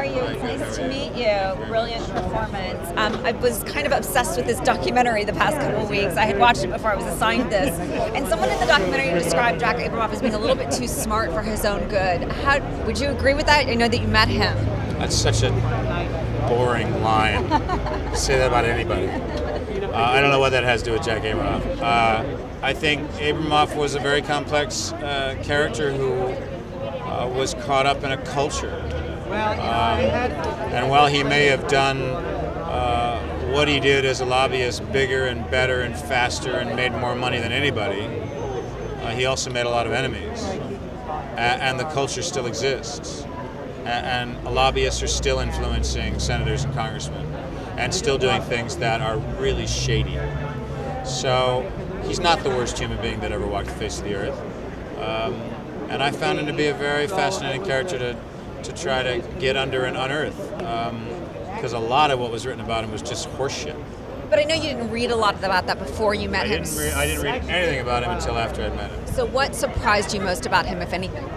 you? It's nice to meet you. Brilliant performance. I was kind of obsessed with this documentary the past couple of weeks. I had watched it before I was assigned this. And someone in the documentary described Jack Abramoff as being a little bit too smart for his own good. How would you agree with that? I know that you met him. That's such a boring line. Say that about anybody. I don't know what that has to do with Jack Abramoff. I think Abramoff was a very complex character who was caught up in a culture. And while he may have done what he did as a lobbyist bigger and better and faster and made more money than anybody, he also made a lot of enemies. And the culture still exists. And lobbyists are still influencing senators and congressmen and still doing things that are really shady. So he's not the worst human being that ever walked the face of the earth. And I found him to be a very fascinating character to try to get under and unearth. Because a lot of what was written about him was just horseshit. But I know you didn't read a lot about that before you met him. I didn't read anything about him until after I'd met him. So what surprised you most about him, if anything?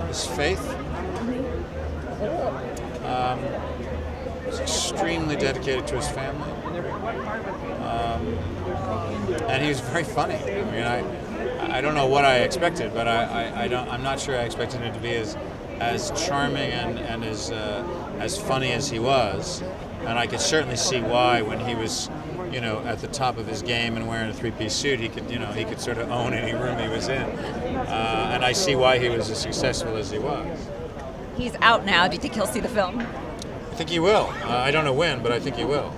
His faith. He's extremely dedicated to his family. And he was very funny. I mean, I don't know what I expected, but I'm not sure I expected him to be as charming and as funny as he was. And I could certainly see why when he was, at the top of his game and wearing a three-piece suit, he could sort of own any room he was in. And I see why he was as successful as he was. He's out now. Do you think he'll see the film? I think he will. I don't know when, but I think he will.